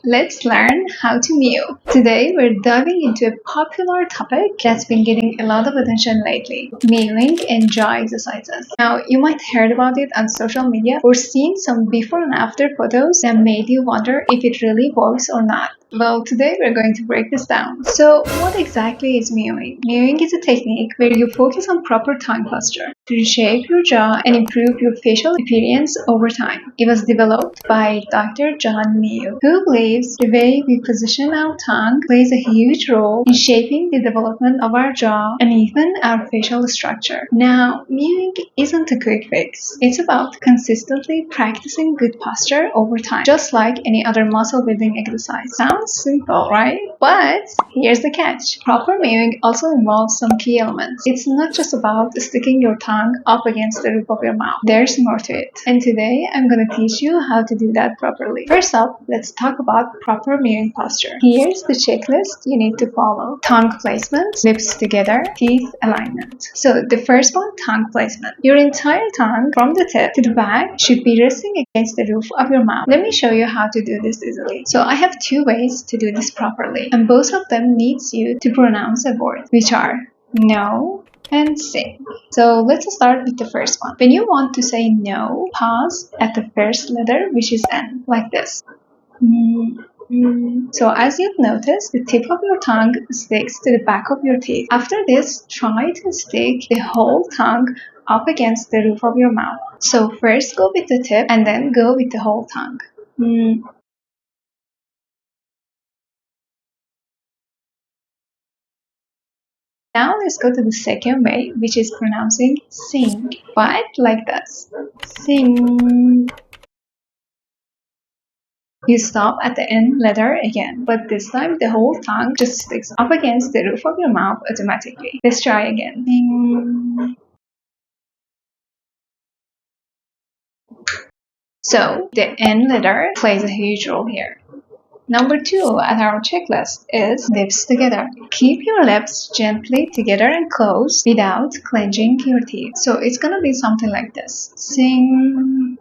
Let's learn how to mew. Today we're diving into a popular topic that's been getting a lot of attention lately, mewing and jaw exercises. Now, you might have heard about it on social media or seen some before and after photos that made you wonder if it really works or not. Well, today we're going to break this down. So, what exactly is mewing? Mewing is a technique where you focus on proper tongue posture to reshape your jaw and improve your facial appearance over time. It was developed by Dr. John Mew, who believes the way we position our tongue plays a huge role in shaping the development of our jaw and even our facial structure. Now, mewing isn't a quick fix. It's about consistently practicing good posture over time, just like any other muscle building exercise. Sounds simple, right? But here's the catch. Proper mewing also involves some key elements. It's not just about sticking your tongue up against the roof of your mouth. There's more to it. And today I'm going to teach you how to do that properly. First up, let's talk about proper mewing posture. Here's the checklist you need to follow. Tongue placement, lips together, teeth alignment. So the first one, tongue placement. Your entire tongue from the tip to the back should be resting against the roof of your mouth. Let me show you how to do this easily. So I have two ways to do this properly, and both of them needs you to pronounce a word, which are no and sing. So let's start with the first one. When you want to say no, pause at the first letter, which is N, like this. So as you've noticed, the tip of your tongue sticks to the back of your teeth. After this, try to stick the whole tongue up against the roof of your mouth. So first go with the tip and then go with the whole tongue. Now let's go to the second way, which is pronouncing sing, but like this. Sing. You stop at the N letter again, but this time the whole tongue just sticks up against the roof of your mouth automatically. Let's try again. Sing. So the N letter plays a huge role here. Number 2 at our checklist is lips together. Keep your lips gently together and closed without clenching your teeth. So it's gonna be something like this. Sing.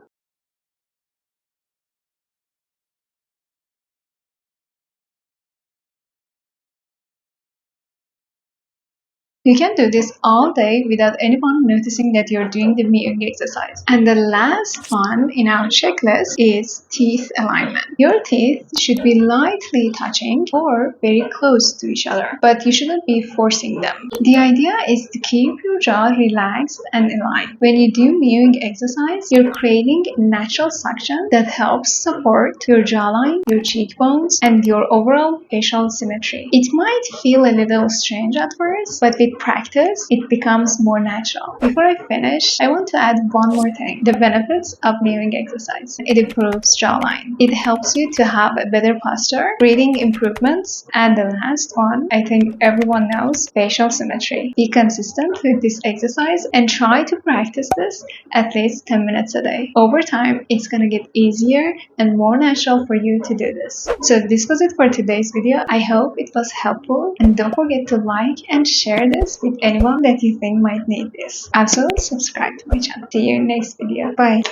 You can do this all day without anyone noticing that you're doing the mewing exercise. And the last one in our checklist is teeth alignment. Your teeth should be lightly touching or very close to each other, but you shouldn't be forcing them. The idea is to keep your jaw relaxed and aligned. When you do mewing exercise, you're creating natural suction that helps support your jawline, your cheekbones, and your overall facial symmetry. It might feel a little strange at first, but with practice, it becomes more natural. Before I finish, I want to add one more thing. The benefits of mewing exercise. It improves jawline. It helps you to have a better posture, breathing improvements, and the last one, I think everyone knows, facial symmetry. Be consistent with this exercise and try to practice this at least 10 minutes a day. Over time, it's gonna get easier and more natural for you to do this. So this was it for today's video. I hope it was helpful, and don't forget to like and share this with anyone that you think might need this. Also, subscribe to my channel. See you in next video. Bye.